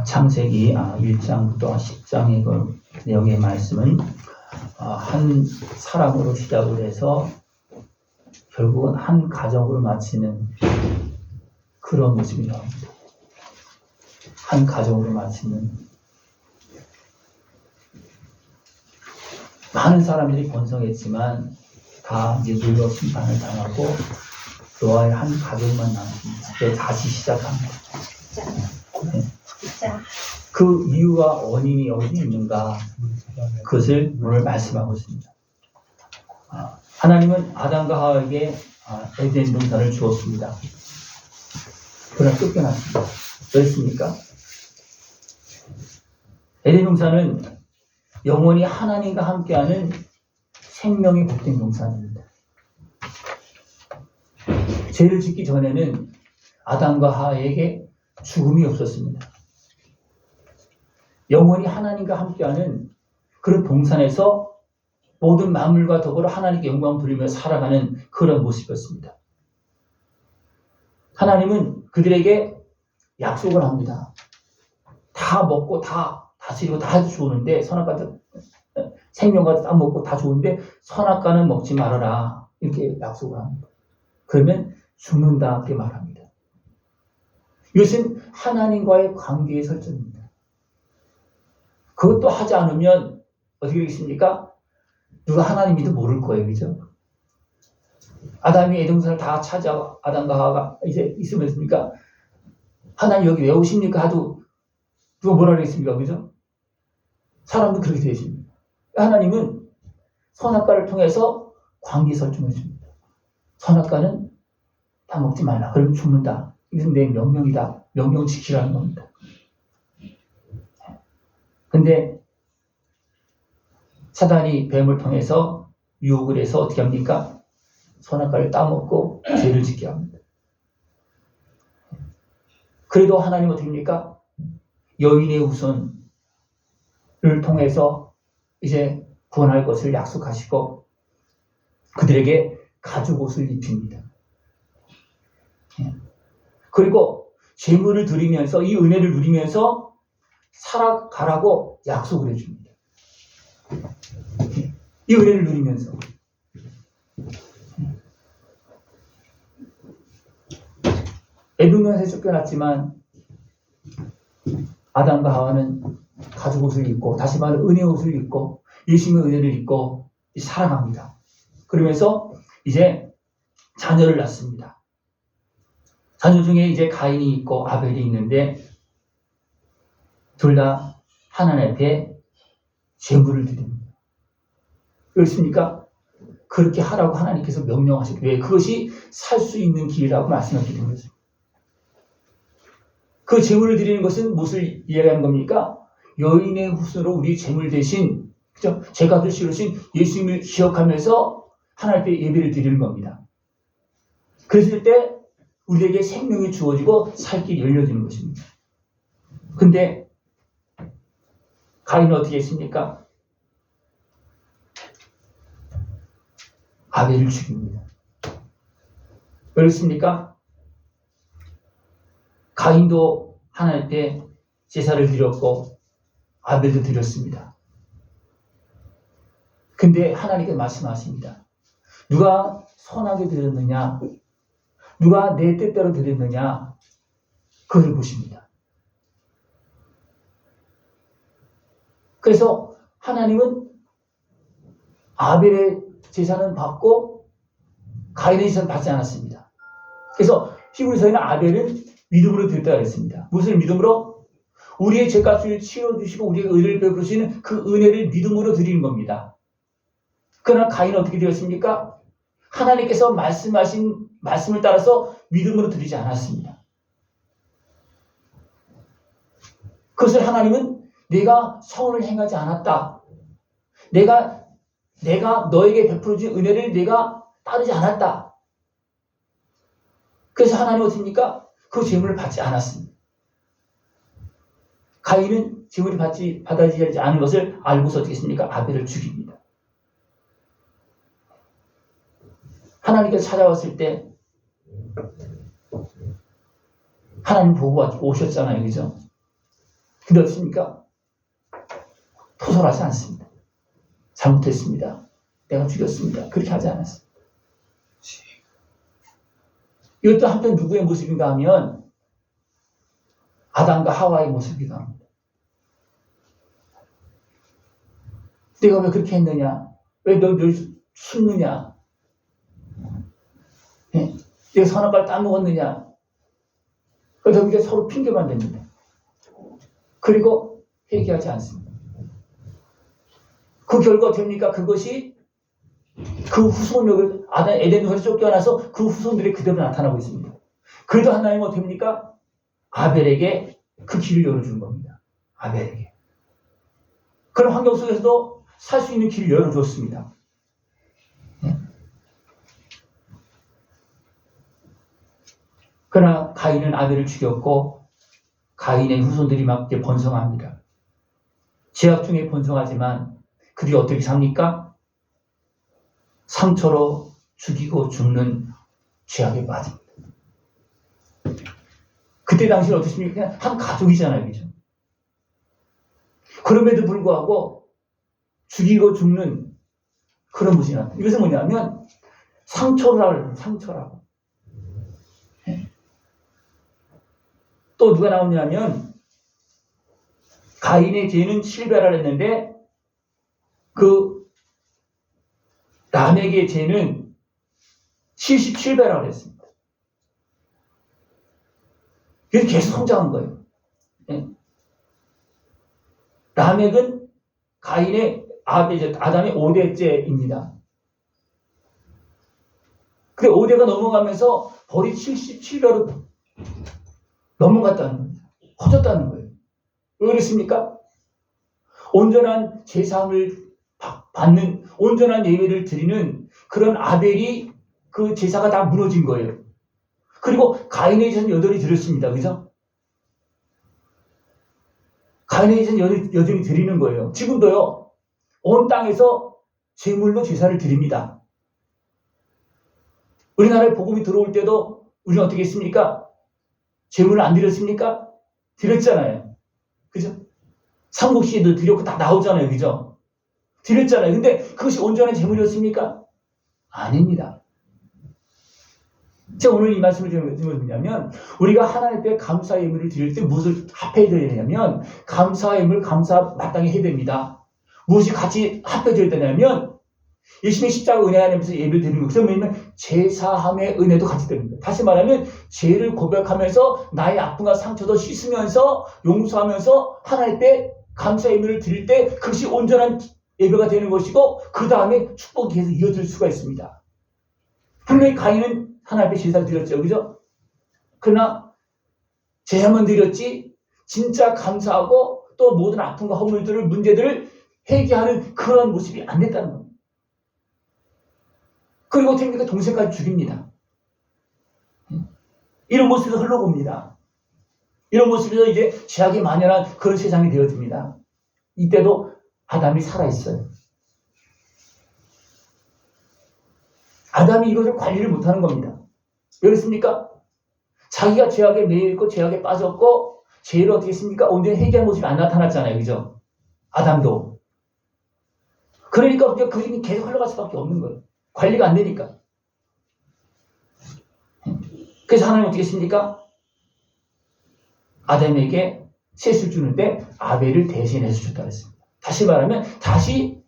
창세기 1장부터 10장의 그 내용의 말씀은 한 사람으로 시작을 해서 결국은 한 가정으로 마치는 그런 모습이 나옵니다. 한 가정으로 마치는 많은 사람들이 번성했지만 다 이제 늙어 심판을 당하고 노아의 한 가족만 남았습니다. 그래서 다시 시작합니다. 네. 그 이유와 원인이 어디 있는가, 그것을 오늘 말씀하고 있습니다. 하나님은 아담과 하와에게 에덴 동산을 주었습니다. 그러나 쫓겨났습니다. 그렇습니까? 에덴 동산은 영원히 하나님과 함께하는 생명의 복된 동산입니다. 죄를 짓기 전에는 아담과 하와에게 죽음이 없었습니다. 영원히 하나님과 함께하는 그런 동산에서 모든 만물과 더불어 하나님께 영광 돌리며 살아가는 그런 모습이었습니다. 하나님은 그들에게 약속을 합니다. 다 먹고 다 다스리고 다 해도 좋은데, 선악과도 생명과도 다 먹고 다 좋은데 선악과는 먹지 말아라, 이렇게 약속을 합니다. 그러면 죽는다, 이렇게 말합니다. 이것은 하나님과의 관계의 설정입니다. 그것도 하지 않으면 어떻게 되겠습니까? 누가 하나님인지도 모를 거예요. 그죠? 아담이 에덴동산을 다 찾아, 아담과 하와가 이제 있으면서니까 하나님 여기 왜 오십니까? 하도 누가 뭐라 그랬습니까? 그죠? 사람도 그렇게 되십니다. 하나님은 선악과를 통해서 관계 설정을 줍니다. 선악과는 다 먹지 말라. 그러면 죽는다. 이것은 내 명령이다. 명령 지키라는 겁니다. 근데 사단이 뱀을 통해서 유혹을 해서 어떻게 합니까? 선악과를 따먹고 죄를 짓게 합니다. 그래도 하나님은 어떻게 합니까? 여인의 후손을 통해서 이제 구원할 것을 약속하시고 그들에게 가죽 옷을 입힙니다. 그리고 재물을 드리면서 이 은혜를 누리면서 살아가라고 약속을 해줍니다. 이 은혜를 누리면서. 에덴동산에 쫓겨났지만 아담과 하와는 가죽 옷을 입고, 다시 말해 은혜 옷을 입고 예수님의 은혜를 입고 살아갑니다. 그러면서 이제 자녀를 낳습니다. 자녀 중에 이제 가인이 있고 아벨이 있는데 둘 다 하나님 앞에 제물을 드립니다. 그렇습니까? 그렇게 하라고 하나님께서 명령하셨고, 왜? 그것이 살 수 있는 길이라고 말씀하셨기 때문이죠. 그 제물을 드리는 것은 무엇을 이야기하는 겁니까? 여인의 후손으로 우리 제물 대신, 그죠? 죄값을 치르신 예수님을 기억하면서 하나님 앞에 예배를 드리는 겁니다. 그랬을 때 우리에게 생명이 주어지고 살 길이 열려지는 것입니다. 근데 가인은 어떻게 했습니까? 아벨을 죽입니다. 그렇습니까? 가인도 하나님 앞에 제사를 드렸고 아벨도 드렸습니다. 근데 하나님께서 말씀하십니다. 누가 선하게 드렸느냐, 누가 내 뜻대로 드렸느냐, 그걸 보십니다. 그래서 하나님은 아벨의 제사는 받고 가인의 제사는 받지 않았습니다. 그래서 히브리서에는 아벨은 믿음으로 드렸다고 했습니다. 무슨 믿음으로? 우리의 죄값을 치러주시고 우리의 의를 베푸시는 그 은혜를 믿음으로 드리는 겁니다. 그러나 가인은 어떻게 되었습니까? 하나님께서 말씀하신 말씀을 따라서 믿음으로 드리지 않았습니다. 그것을 하나님은 내가 선을 행하지 않았다. 내가 너에게 베풀어준 은혜를 내가 따르지 않았다. 그래서 하나님은 어떻습니까? 그 제물을 받지 않았습니다. 가인은 제물이 받아지지 않은 것을 알고서 어떻게 했습니까? 아벨을 죽입니다. 하나님께서 찾아왔을 때 하나님 보고 오셨잖아요. 그죠? 근데 어떻습니까? 토설하지 않습니다. 잘못했습니다. 내가 죽였습니다. 그렇게 하지 않았습니다. 이것도 한편 누구의 모습인가 하면 아담과 하와의 모습이기도 합니다. 내가 왜 그렇게 했느냐? 왜 널 숨느냐? 네? 내가 선악과를 따먹었느냐? 그래서 이게 서로 핑계만 댑니다. 그리고 회개하지 않습니다. 그 결과 됩니까? 그것이 그 후손을 에덴에서 쫓겨나서 그 후손들이 그대로 나타나고 있습니다. 그래도 하나님은 어떻게 됩니까? 아벨에게 그 길을 열어준 겁니다. 아벨에게. 그런 환경 속에서도 살 수 있는 길을 열어줬습니다. 그러나 가인은 아벨을 죽였고 가인의 후손들이 막 번성합니다. 죄악 중에 번성하지만 그들이 어떻게 삽니까? 상처로 죽이고 죽는 죄악에 빠집니다. 그때 당시는 어떻습니까? 그냥 한 가족이잖아요. 그죠? 그럼에도 불구하고 죽이고 죽는 그런 모습이 나타납니다. 이것은 뭐냐면 상처라고. 또 누가 나오냐면 가인의 죄는 7배라 했는데 그 람에게 죄는 77배라고 했습니다. 그래서 계속 성장한 거예요. 람액은 가인의 아담의 5대째입니다. 근데 5대가 넘어가면서 벌이 77배로 넘어갔다는 겁니다. 커졌다는 거예요. 왜 그렇습니까? 온전한 제사함을 받는, 온전한 예배를 드리는 그런 아벨이 그 제사가 다 무너진 거예요. 그리고 가인의 제사는 여전히 드렸습니다. 그죠? 가인의 제사는 여전히 드리는 거예요. 지금도요, 온 땅에서 제물로 제사를 드립니다. 우리나라에 복음이 들어올 때도 우리는 어떻게 했습니까? 제물을 안 드렸습니까? 드렸잖아요. 그죠? 삼국시에도 드렸고 다 나오잖아요. 그죠? 드렸잖아요. 근데 그것이 온전한 제물이었습니까? 아닙니다. 제가 오늘 이 말씀을 드리는 것은 뭐냐면 우리가 하나님 앞에 감사 예물을 드릴 때 무엇을 합해줘야 되냐면 감사 예물 감사 마땅히 해야 됩니다. 무엇이 같이 합해줘야 되냐면 예수님의 십자가 은혜 안에서 예배를 드리는 것은 뭐냐면 제사함의 은혜도 같이 됩니다. 다시 말하면 죄를 고백하면서 나의 아픔과 상처도 씻으면서 용서하면서 하나님 앞에 감사 예물을 드릴 때 그것이 온전한 예배가 되는 것이고 그 다음에 축복이 계속 이어질 수가 있습니다. 분명히 가인은 하나님 앞에 제사를 드렸죠. 그죠? 그러나 제사만 드렸지 진짜 감사하고 또 모든 아픔과 허물들을 문제들을 회개하는 그런 모습이 안 됐다는 겁니다. 그리고 어떻게 됩니까? 동생까지 죽입니다. 이런 모습에서 흘러봅니다. 이런 모습에서 이제 죄악이 만연한 그런 세상이 되어집니다. 이때도 아담이 살아있어요. 아담이 이것을 관리를 못하는 겁니다. 왜 그렇습니까? 자기가 죄악에 매여있고 죄악에 빠졌고 죄를 어떻게 했습니까? 온전히 회개한 모습이 안 나타났잖아요. 그죠? 아담도. 그러니까 그 힘이 계속 흘러갈 수밖에 없는 거예요. 관리가 안 되니까. 그래서 하나님 어떻게 했습니까? 아담에게 셋을 주는데 아벨을 대신해서 줬다 그랬습니다. 다시 말하면 다시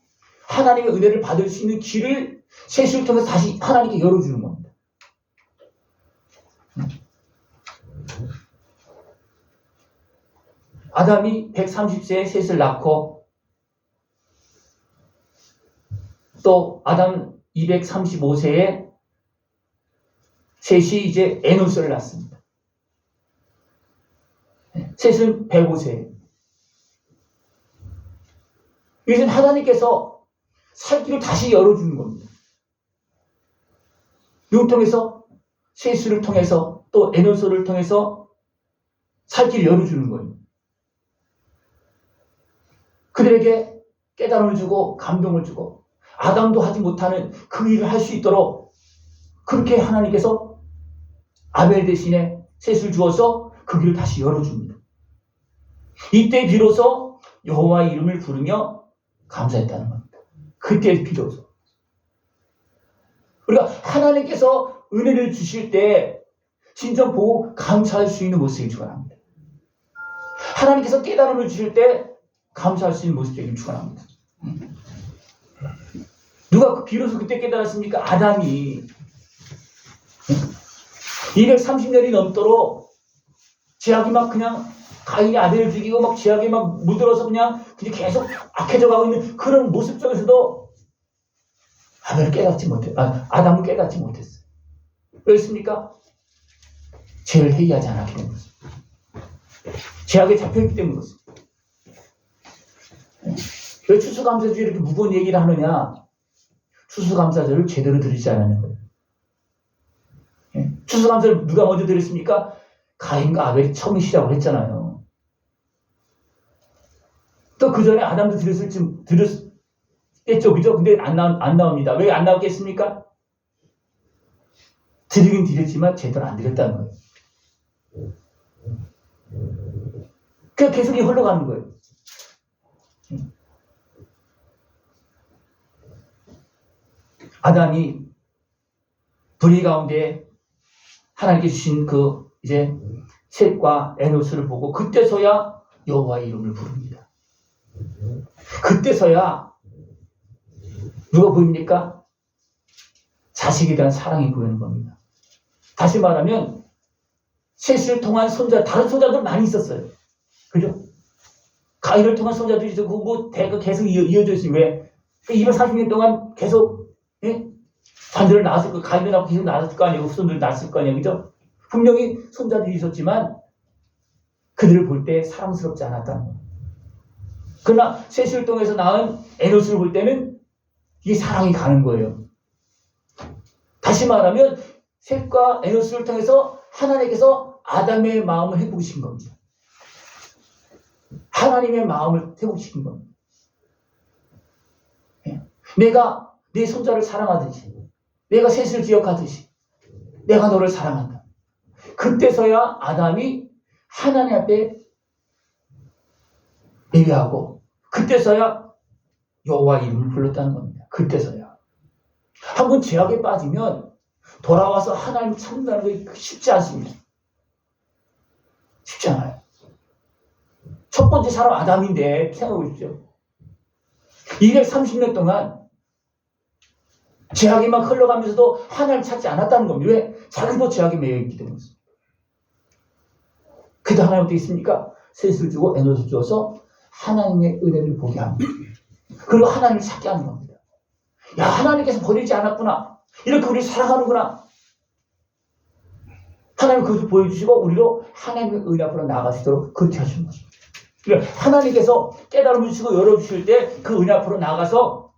하나님의 은혜를 받을 수 있는 길을 셋을 통해서 다시 하나님께 열어주는 겁니다. 아담이 130세에 셋을 낳고 또 아담 235세에 셋이 이제 에노스를 낳습니다. 셋은 105세. 이것은 하나님께서 살 길을 다시 열어주는 겁니다. 이걸 통해서 셋을 통해서 또 에노스를 통해서 살 길을 열어주는 거예요. 그들에게 깨달음을 주고 감동을 주고 아담도 하지 못하는 그 일을 할 수 있도록 그렇게 하나님께서 아벨 대신에 셋을 주어서 그 길을 다시 열어줍니다. 이때 비로소 여호와의 이름을 부르며 감사했다는 겁니다. 그때 비로소. 우리가 하나님께서 은혜를 주실 때 진정 보고 감사할 수 있는 모습이 축원합니다. 하나님께서 깨달음을 주실 때 감사할 수 있는 모습이 축원합니다. 누가 비로소 그때 깨달았습니까? 아담이 230년이 넘도록 죄악이 막 그냥 가인이 아벨을 죽이고 막 죄악이 막 물들어서 그냥 계속 악해져 가고 있는 그런 모습 속에서도 아담을 깨닫지 못했어요. 왜였습니까? 죄를 회개하지 않았기 때문이었어요. 죄악에 잡혀있기 때문이었어요. 왜 추수감사주에 이렇게 무거운 얘기를 하느냐? 추수감사절을 제대로 드리지 않았는 거예요. 추수감사를 누가 먼저 드렸습니까? 가인과 아벨이 처음 시작을 했잖아요. 또 그 전에 아담도 드렸겠죠, 그죠? 근데 안 나옵니다. 왜 안 나왔겠습니까? 드리긴 드렸지만 제대로 안 드렸다는 거예요. 그냥 계속 흘러가는 거예요. 아담이 불의 가운데 하나님께 주신 셋과 에노스를 보고 그때서야 여호와의 이름을 부릅니다. 그때서야 누가 보입니까? 자식에 대한 사랑이 보이는 겁니다. 다시 말하면 셋을 통한 다른 손자들 많이 있었어요. 그죠? 가인을 통한 손자들이 있었고 계속 이어져 있어요. 왜? 230년 동안 계속 자녀를 낳았을 거, 가인을 낳고 계속 낳았을 거 아니에요. 후손들을 낳았을 거 아니에요. 그죠? 분명히 손자들이 있었지만 그들을 볼 때 사랑스럽지 않았다는 거예요. 그러나 셋을 통해서 낳은 에노스를 볼 때는 이게 사랑이 가는 거예요. 다시 말하면 셋과 에노스를 통해서 하나님께서 아담의 마음을 회복시킨 겁니다. 하나님의 마음을 회복시킨 겁니다. 내가 내 손자를 사랑하듯이, 내가 셋을 기억하듯이, 내가 너를 사랑한다. 그때서야 아담이 하나님 앞에 예배하고, 그때서야 여호와의 이름을 불렀다는 겁니다. 그때서야. 한번 죄악에 빠지면 돌아와서 하나님 찾는다는 게 쉽지 않습니다. 쉽지 않아요. 첫 번째 사람 아담인데 생각해 보십시오. 230년 동안 죄악이 막 흘러가면서도 하나님을 찾지 않았다는 겁니다. 왜? 자기도 죄악에 매여있기 때문이죠. 그때 하나님 어떻게 있습니까? 셋을 주고 에노스를 주어서 하나님의 은혜를 보게 합니다. 그리고 하나님을 찾게 하는 겁니다. 야, 하나님께서 버리지 않았구나. 이렇게 우리를 사랑하는구나. 하나님 그것을 보여주시고 우리로 하나님의 은혜 앞으로 나아갈 수 있도록 그렇게 하시는 것입니다. 그러니까 하나님께서 깨달음을 주시고 열어주실 때 그 은혜 앞으로 나가서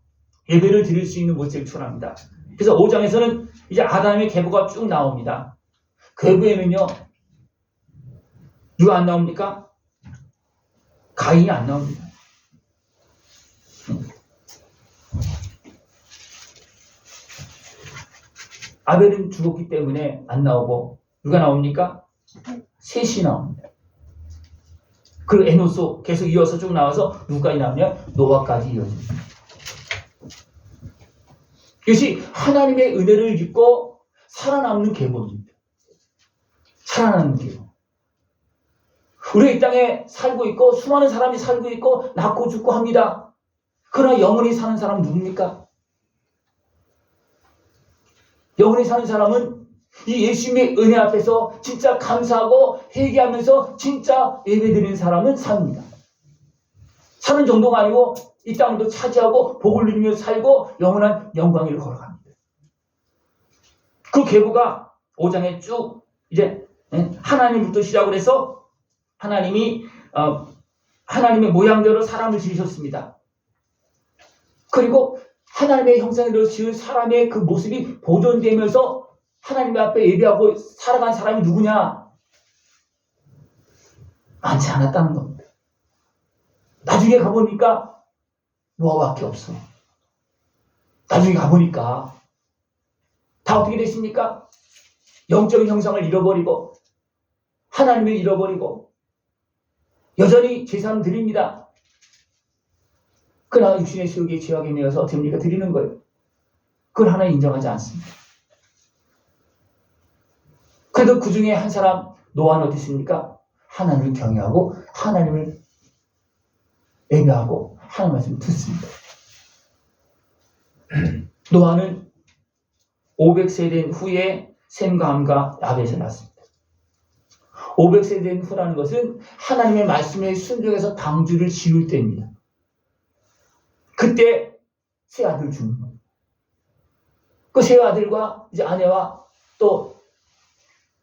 예배를 드릴 수 있는 모습을 추구합니다. 그래서 5장에서는 이제 아담의 계보가 쭉 나옵니다. 계보에는요, 누가 안 나옵니까? 가인이 안 나옵니다. 아벨은 죽었기 때문에 안 나오고 누가 나옵니까? 셋이 나옵니다. 그리고 에노스 계속 이어서 쭉 나와서 누가까지 나오냐? 노아까지 이어집니다. 이것이 하나님의 은혜를 입고 살아남는 계보입니다. 살아남는 계보. 우리 이 땅에 살고 있고 수많은 사람이 살고 있고 낳고 죽고 합니다. 그러나 영원히 사는 사람은 누굽니까? 영원히 사는 사람은 이 예수님의 은혜 앞에서 진짜 감사하고 회개하면서 진짜 예배드리는 사람은 삽니다. 사는 정도가 아니고 이 땅도 차지하고 복을 누리며 살고 영원한 영광을 걸어갑니다. 그 계보가 5장에 쭉 이제 하나님부터 시작을 해서 하나님이 하나님의 모양대로 사람을 지으셨습니다. 그리고 하나님의 형상대로 지은 사람의 그 모습이 보존되면서 하나님 앞에 예배하고 살아간 사람이 누구냐? 많지 않았다는 겁니다. 나중에 가보니까 노아밖에 없어. 나중에 가보니까 다 어떻게 됐습니까? 영적인 형상을 잃어버리고 하나님을 잃어버리고 여전히 제사는 드립니다. 그러나 육신의 수욕에 죄악에 매여서 어떻게 합니까? 드리는 거예요. 그걸 하나님 인정하지 않습니다. 그래도 그 중에 한 사람 노아는 어땠습니까? 하나님을 경외하고 하나님을 예배하고 하나님 말씀을 듣습니다. 노아는 500세 된 후에 셈과 함과 야벳을 낳았습니다. 500세 된 후라는 것은 하나님의 말씀에 순종해서 방주를 지을 때입니다. 그때 세 아들을 주는 겁니다. 그 세 아들과 이제 아내와 또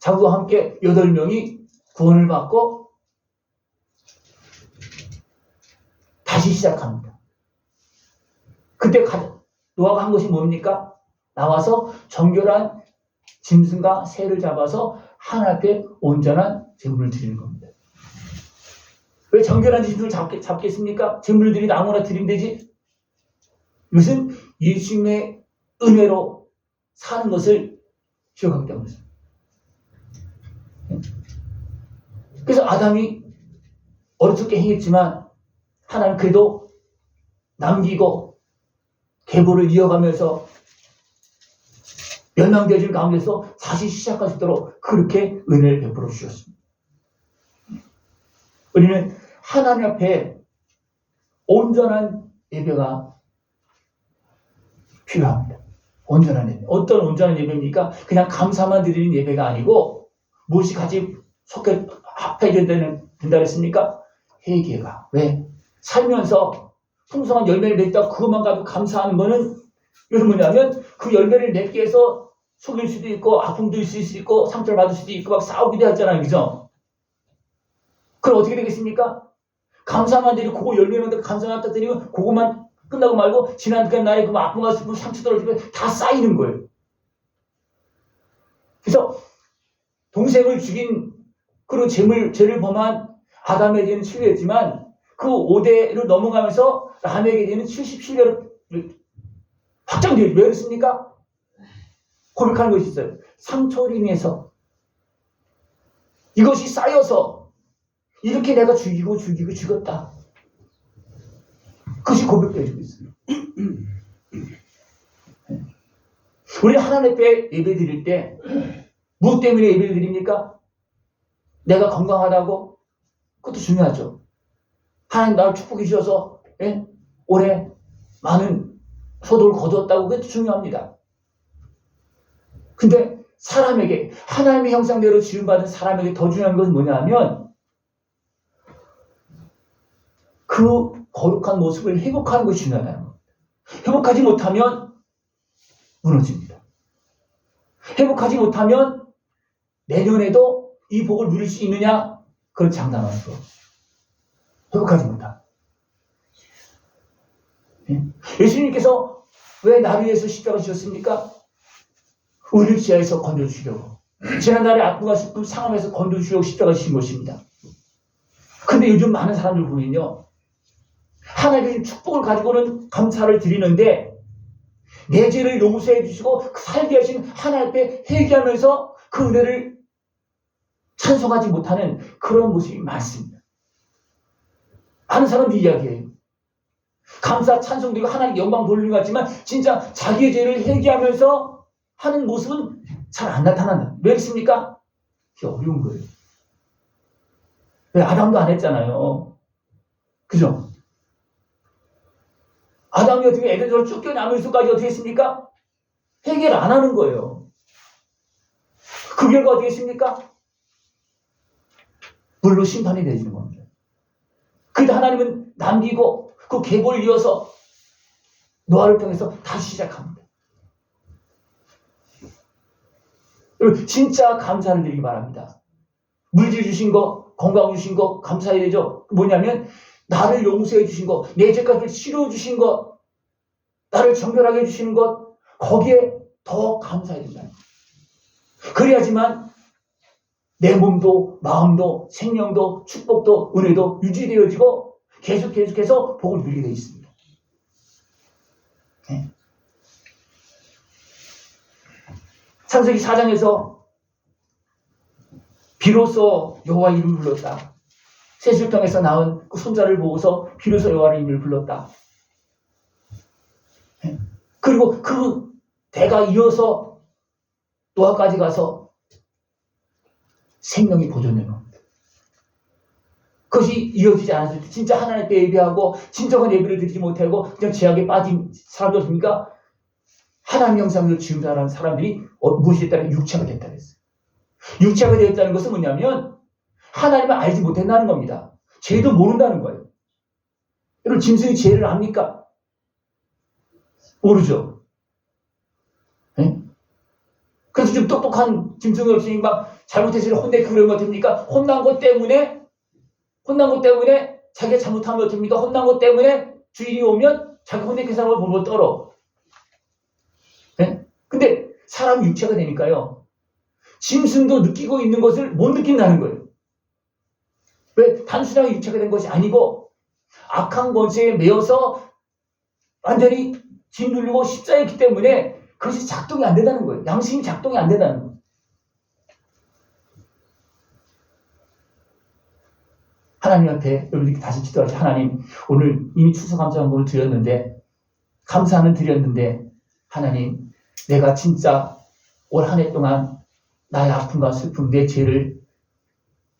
자구와 함께 8명이 구원을 받고 다시 시작합니다. 그때 노아가 한 것이 뭡니까? 나와서 정결한 짐승과 새를 잡아서 하나님 앞에 온전한 제물을 드리는 겁니다. 왜 정결한 짐승을 잡겠습니까? 제물을 드리면 아무나 드리면 되지. 이것은 예수님의 은혜로 사는 것을 기억하기 때문입니다. 그래서 아담이 어리석게 행했지만 하나님 그래도 남기고 계보를 이어가면서 멸망되어진 가운데서 다시 시작할 수 있도록 그렇게 은혜를 베풀어 주셨습니다. 우리는 하나님 앞에 온전한 예배가 필요합니다. 온전한 예배. 어떤 온전한 예배입니까? 그냥 감사만 드리는 예배가 아니고 무엇이 같이 합해져야 된다 했습니까? 회개가. 왜? 살면서 풍성한 열매를 맺다 그것만 가지고 감사하는 거는 이건 뭐냐면 그 열매를 맺기 위해서 속일 수도 있고 아픔도 있을 수 있고 상처를 받을 수도 있고 막 싸우기도 하잖아요. 그죠? 그럼 어떻게 되겠습니까? 감사만 드리고 그거 열매만 감사만 드리고 그것만 끝나고 말고 지난 그 날에 그 아픔과 슬픔 상처 떨어지고 다 쌓이는 거예요. 그래서 동생을 죽인 그런 죄를 범한 아담에 대한 치료였지만 그 5대를 넘어가면서 람에게 대한 77대로 확장되어요. 왜 그렇습니까? 고백하는 것이 있어요. 상처로 인해서 이것이 쌓여서 이렇게 내가 죽이고 죽였다. 그것이 고백되어지고 있어요. 우리 하나님 앞에 예배 드릴 때 무엇 때문에 예배를 드립니까? 내가 건강하다고? 그것도 중요하죠. 하나님 나를 축복해 주셔서 올해 많은 소득을 거두었다고 그것도 중요합니다. 근데 사람에게 하나님의 형상대로 지음받은 사람에게 더 중요한 것은 뭐냐면 그 거룩한 모습을 회복하는 것이 중요하다는 겁니다. 회복하지 못하면 무너집니다. 회복하지 못하면 내년에도 이 복을 누릴 수 있느냐? 그건 장담할 수 없어요. 회복하지 못하면. 예수님께서 왜 나를 위해서 십자가 지셨습니까? 우리를 지하에서 건져주시려고. 지난날의 아픔과 슬픔 상함에서 건져주시려고 십자가 지신 것입니다. 근데 요즘 많은 사람들 보면요. 하나님의 축복을 가지고는 감사를 드리는데 내 죄를 용서해 주시고 살게 하신 하나님 앞에 회개하면서 그 은혜를 찬송하지 못하는 그런 모습이 많습니다. 많은 사람들 이야기해요. 감사 찬송드리고 하나님 영광 돌리는 것 같지만 진짜 자기의 죄를 회개하면서 하는 모습은 잘 안 나타난다. 왜 그렇습니까? 그게 어려운 거예요. 왜 아담도 안 했잖아요. 그죠? 아담이 어떻게 에덴에서 쫓겨나면서까지 어떻게 했습니까? 회개를 안 하는 거예요. 그 결과 어떻게 했습니까? 물로 심판이 되어지는 겁니다. 그래도 하나님은 남기고 그 계보를 이어서 노아를 통해서 다시 시작합니다. 여러분 진짜 감사를 드리기 바랍니다. 물질 주신 거, 건강 주신 거 감사해야 되죠. 뭐냐면 나를 용서해 주신 것, 내 죄값을 치러 주신 것, 나를 정결하게 해주시는 것, 거기에 더 감사해야 된다. 그래야지만 내 몸도 마음도 생명도 축복도 은혜도 유지되어지고 계속해서 복을 누리게 되어 있습니다. 네. 창세기 4장에서 비로소 여호와 이름을 불렀다. 셋을통해서 낳은 그 손자를 보고서 비로소 여호와의 이름을 불렀다. 그리고 그 대가 이어서 노아까지 가서 생명이 보존되는 겁니다. 그것이 이어지지 않았을 때 진짜 하나님 앞에 예배하고 진정한 예배를 드리지 못하고 그냥 죄악에 빠진 사람들입니까? 하나님 형상으로 지은 사람들이 무엇이 됐다면 육체가 됐다 그랬어요. 육체가 되었다는 것은 뭐냐면 하나님을 알지 못한다는 겁니다. 죄도 모른다는 거예요. 여러분 짐승이 죄를 압니까? 모르죠. 네? 그래서 좀 똑똑한 짐승이 없으니 막 잘못해서 혼내고 그러면 어떻습니까? 혼난 것 때문에 자기가 잘못하면 어떻습니까? 혼난 것 때문에 주인이 오면 자기 혼내는 사람을 보고 떨어. 네? 근데 사람이 육체가 되니까요. 짐승도 느끼고 있는 것을 못 느낀다는 거예요. 왜? 단순하게 육체가 된 것이 아니고 악한 권세에 매여서 완전히 짓누르고 십자였기 때문에 그것이 작동이 안 된다는 거예요. 양심이 작동이 안 된다는 거예요. 하나님 앞에 여러분들이 다시 기도하죠. 하나님, 오늘 이미 추수감사한번을 드렸는데 감사는 드렸는데 하나님, 내가 진짜 올 한 해 동안 나의 아픔과 슬픔, 내 죄를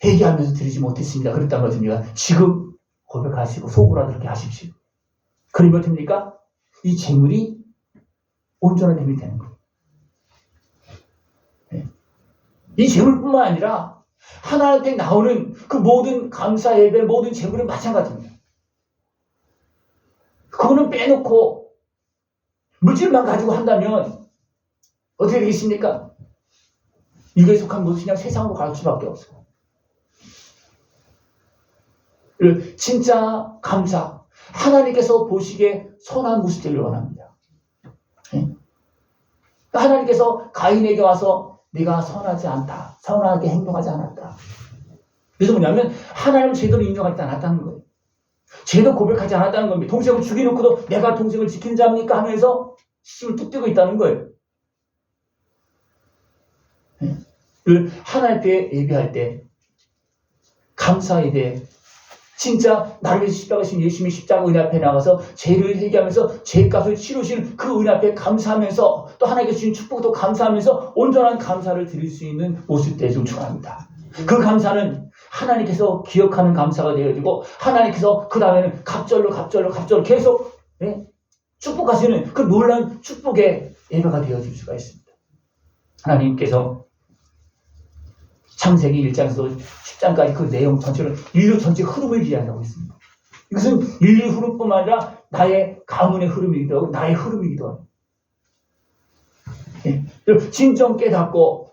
회개하면서 드리지 못했습니다. 그랬단 말입니다. 지금 고백하시고 속으로라도 그렇게 하십시오. 그러면 됩니까? 이 재물이 온전한 힘이 되는 거예요. 네. 이 재물뿐만 아니라 하나님께 나오는 그 모든 감사 예배, 모든 재물은 마찬가지입니다. 그거는 빼놓고 물질만 가지고 한다면 어떻게 되겠습니까? 이거에 속한 것은 그냥 세상으로 갈 수밖에 없어요. 진짜 감사, 하나님께서 보시기에 선한 모습들을 원합니다. 네? 하나님께서 가인에게 와서 네가 선하지 않다, 선하게 행동하지 않았다. 그래서 뭐냐면 하나님은 제대로 인정하지 않았다는 거예요. 제대로 고백하지 않았다는 겁니다. 동생을 죽여놓고도 내가 동생을 지킨 자입니까 하면서 시침을 뚝 떼고 있다는 거예요. 네? 하나님 앞에 예배할 때 감사 예배, 진짜 나를 위해서 십자가 신 예수님이 십자가 은혜 앞에 나가서 죄를 회개하면서 죄값을 치르신 그 은혜 앞에 감사하면서 또 하나님께 주신 축복도 감사하면서 온전한 감사를 드릴 수 있는 모습 되시길 축원합니다. 그 감사는 하나님께서 기억하는 감사가 되어지고 하나님께서 그 다음에는 갑절로 계속 축복하시는 그 놀라운 축복의 예배가 되어질 수가 있습니다. 하나님께서 창세기 1장에서 10장까지 그 내용 전체를 인류 전체 흐름을 이해하고 있습니다. 이것은 인류 흐름뿐만 아니라 나의 가문의 흐름이기도 하고 나의 흐름이기도 하고 진정 깨닫고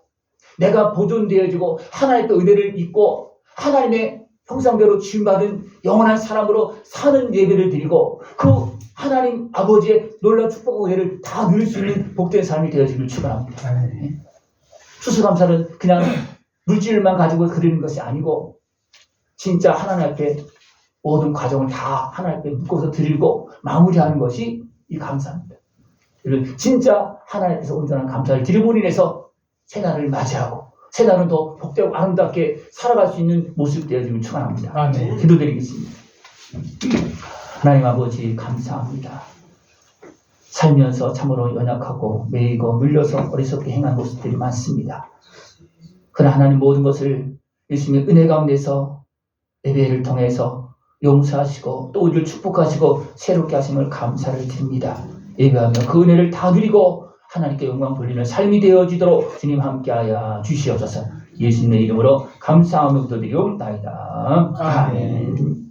내가 보존되어지고 하나님의 은혜를 입고 하나님의 형상대로 지음받은 영원한 사람으로 사는 예배를 드리고 그 하나님 아버지의 놀라운 축복과 은혜를 다 누릴 수 있는 복된 삶이 되어지길 축원합니다. 추수감사는 그냥 물질만 가지고 그리는 것이 아니고 진짜 하나님 앞에 모든 과정을 다 하나님 앞에 묶어서 드리고 마무리하는 것이 이 감사입니다. 진짜 하나님께서 온전한 감사를 드림으로 인해서 새날을 맞이하고 새날은 더 복되고 아름답게 살아갈 수 있는 모습 되어지길 축원합니다. 기도드리겠습니다. 하나님 아버지 감사합니다. 살면서 참으로 연약하고 매이고 물려서 어리석게 행한 모습들이 많습니다. 그러나 하나님 모든 것을 예수님의 은혜 가운데서 예배를 통해서 용서하시고 또 우리를 축복하시고 새롭게 하심을 감사를 드립니다. 예배하며 그 은혜를 다 누리고 하나님께 영광 돌리는 삶이 되어지도록 주님 함께하여 주시옵소서. 예수님의 이름으로 감사하며 기도드리옵나이다. 아멘.